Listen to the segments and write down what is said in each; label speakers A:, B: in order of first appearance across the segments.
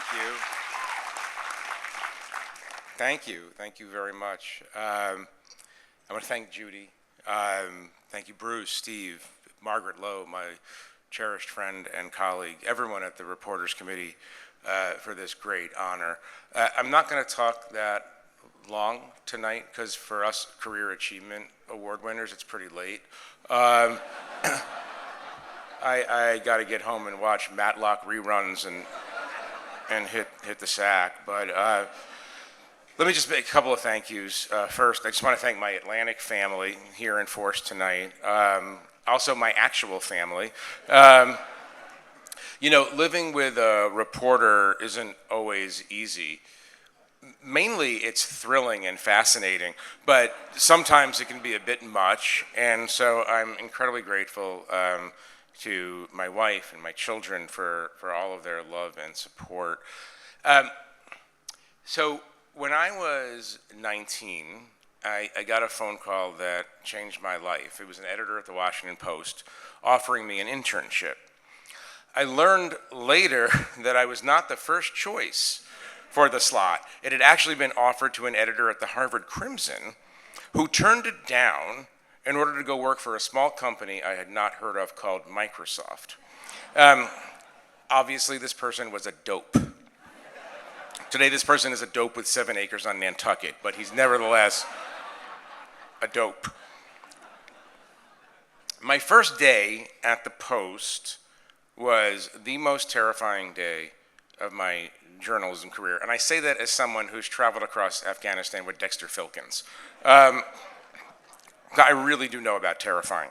A: Thank you. Thank you. Thank you very much. I want to thank Judy. Thank you, Bruce, Steve, Margaret Lowe, my cherished friend and colleague, everyone at the Reporters Committee for this great honor. I'm not going to talk that long tonight because for us Career Achievement Award winners, it's pretty late. I got to get home and watch Matlock reruns and hit the sack. But let me just make a couple of thank yous. First, I just want to thank my Atlantic family here in Force tonight. Also, my actual family. Living with a reporter isn't always easy. Mainly, it's thrilling and fascinating, but sometimes it can be a bit much. And so I'm incredibly grateful to my wife and my children for all of their love and support. So when I was 19, I got a phone call that changed my life. It was an editor at the Washington Post offering me an internship. I learned later that I was not the first choice for the slot. It had actually been offered to an editor at the Harvard Crimson who turned it down in order to go work for a small company I had not heard of called Microsoft. Obviously, this person was a dope. Today, this person is a dope with 7 acres on Nantucket, but he's nevertheless a dope. My first day at the Post was the most terrifying day of my journalism career, and I say that as someone who's traveled across Afghanistan with Dexter Filkins. I really do know about terrifying.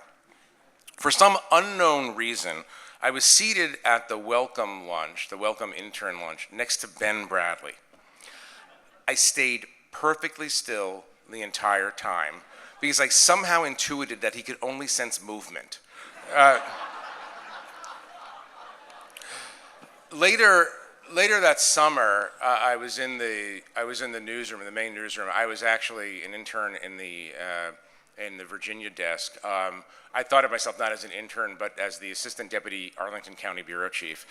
A: For some unknown reason, I was seated at the welcome lunch, the welcome intern lunch, next to Ben Bradley. I stayed perfectly still the entire time because I somehow intuited that he could only sense movement. Later that summer, I was in the newsroom, in the main newsroom. I was actually an intern in the Virginia desk. I thought of myself not as an intern, but as the Assistant Deputy Arlington County Bureau Chief,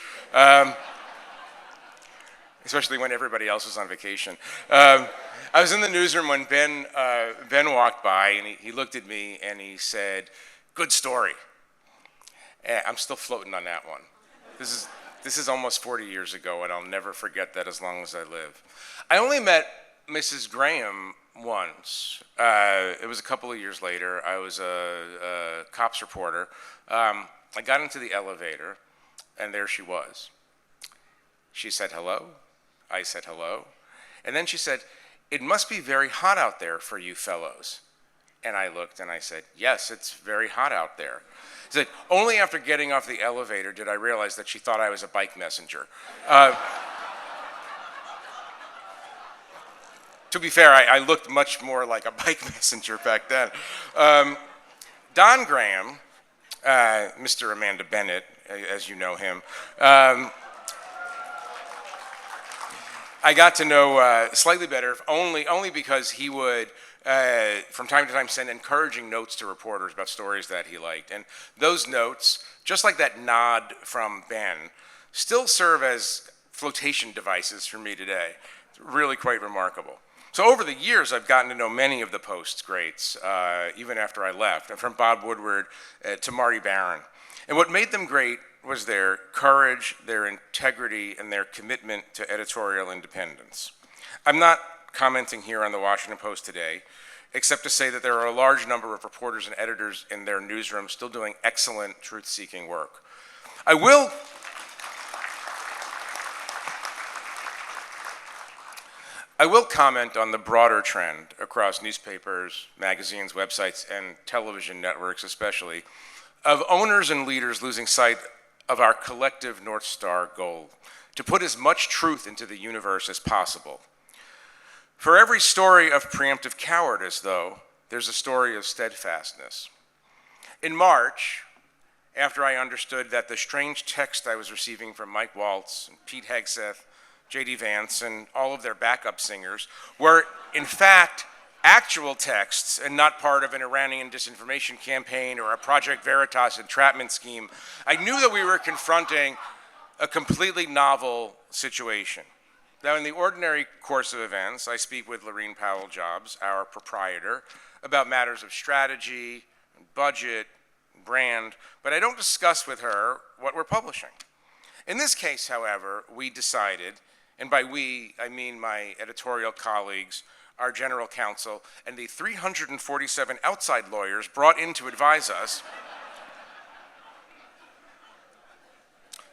A: especially when everybody else was on vacation. I was in the newsroom when Ben walked by, and he looked at me and he said, "Good story." And I'm still floating on that one. This is almost 40 years ago, and I'll never forget that as long as I live. I only met Mrs. Graham once. It was a couple of years later. I was a cops reporter. I got into the elevator, and there she was. She said hello. I said hello. And then she said, "It must be very hot out there for you fellows." And I looked and I said, "Yes, it's very hot out there." She said, "Only after getting off the elevator did I realize that she thought I was a bike messenger." To be fair, I looked much more like a bike messenger back then. Don Graham, Mr. Amanda Bennett, as you know him, I got to know slightly better, only because he would, from time to time, send encouraging notes to reporters about stories that he liked. And those notes, just like that nod from Ben, still serve as flotation devices for me today. It's really quite remarkable. So over the years, I've gotten to know many of the Post's greats, even after I left, and from Bob Woodward to Marty Barron. And what made them great was their courage, their integrity, and their commitment to editorial independence. I'm not commenting here on the Washington Post today, except to say that there are a large number of reporters and editors in their newsrooms still doing excellent truth-seeking work. I will comment on the broader trend across newspapers, magazines, websites, and television networks especially, of owners and leaders losing sight of our collective North Star goal, to put as much truth into the universe as possible. For every story of preemptive cowardice, though, there's a story of steadfastness. In March, after I understood that the strange text I was receiving from Mike Waltz and Pete Hegseth, J.D. Vance, and all of their backup singers were, in fact, actual texts and not part of an Iranian disinformation campaign or a Project Veritas entrapment scheme, I knew that we were confronting a completely novel situation. Now, in the ordinary course of events, I speak with Lorene Powell-Jobs, our proprietor, about matters of strategy, budget, brand, but I don't discuss with her what we're publishing. In this case, however, we decided, and by we, I mean my editorial colleagues, our general counsel, and the 347 outside lawyers brought in to advise us,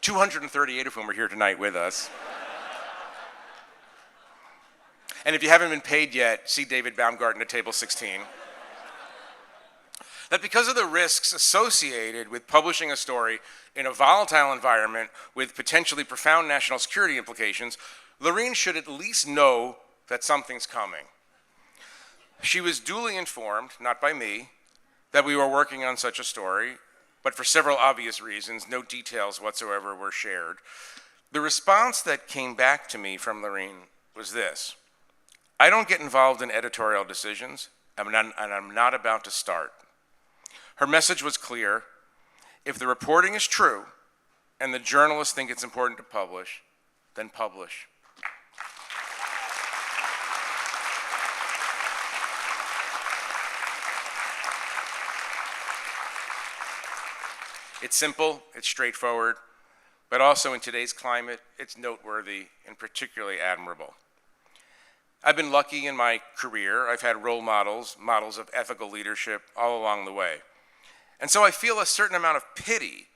A: 238 of whom are here tonight with us. And if you haven't been paid yet, see David Baumgarten at table 16. That because of the risks associated with publishing a story in a volatile environment with potentially profound national security implications, Lorene should at least know that something's coming. She was duly informed, not by me, that we were working on such a story, but for several obvious reasons, no details whatsoever were shared. The response that came back to me from Lorene was this: I don't get involved in editorial decisions, and I'm not about to start. Her message was clear: if the reporting is true and the journalists think it's important to publish, then publish. It's simple, it's straightforward, but also in today's climate, it's noteworthy and particularly admirable. I've been lucky in my career. I've had role models, models of ethical leadership all along the way. And so I feel a certain amount of pity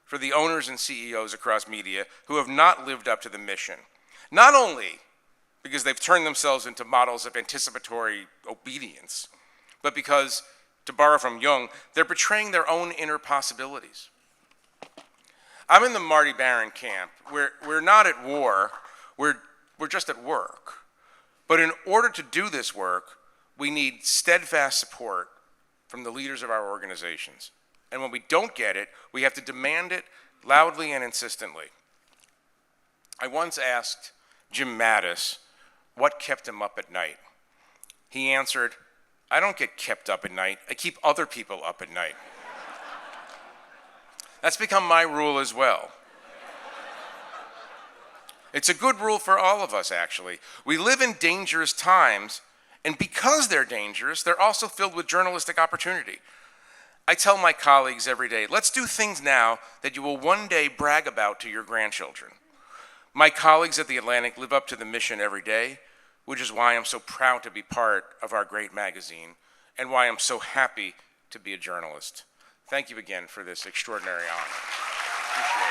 A: for the owners and CEOs across media who have not lived up to the mission. Not only because they've turned themselves into models of anticipatory obedience, but because, to borrow from Jung, they're betraying their own inner possibilities. I'm in the Marty Baron camp. We're not at war, we're just at work. But in order to do this work, we need steadfast support from the leaders of our organizations. And when we don't get it, we have to demand it loudly and insistently. I once asked Jim Mattis what kept him up at night. He answered, I don't get kept up at night, I keep other people up at night. That's become my rule as well. It's a good rule for all of us, actually. We live in dangerous times, and because they're dangerous, they're also filled with journalistic opportunity. I tell my colleagues every day, let's do things now that you will one day brag about to your grandchildren. My colleagues at The Atlantic live up to the mission every day, which is why I'm so proud to be part of our great magazine, and why I'm so happy to be a journalist. Thank you again for this extraordinary honor. Appreciate it.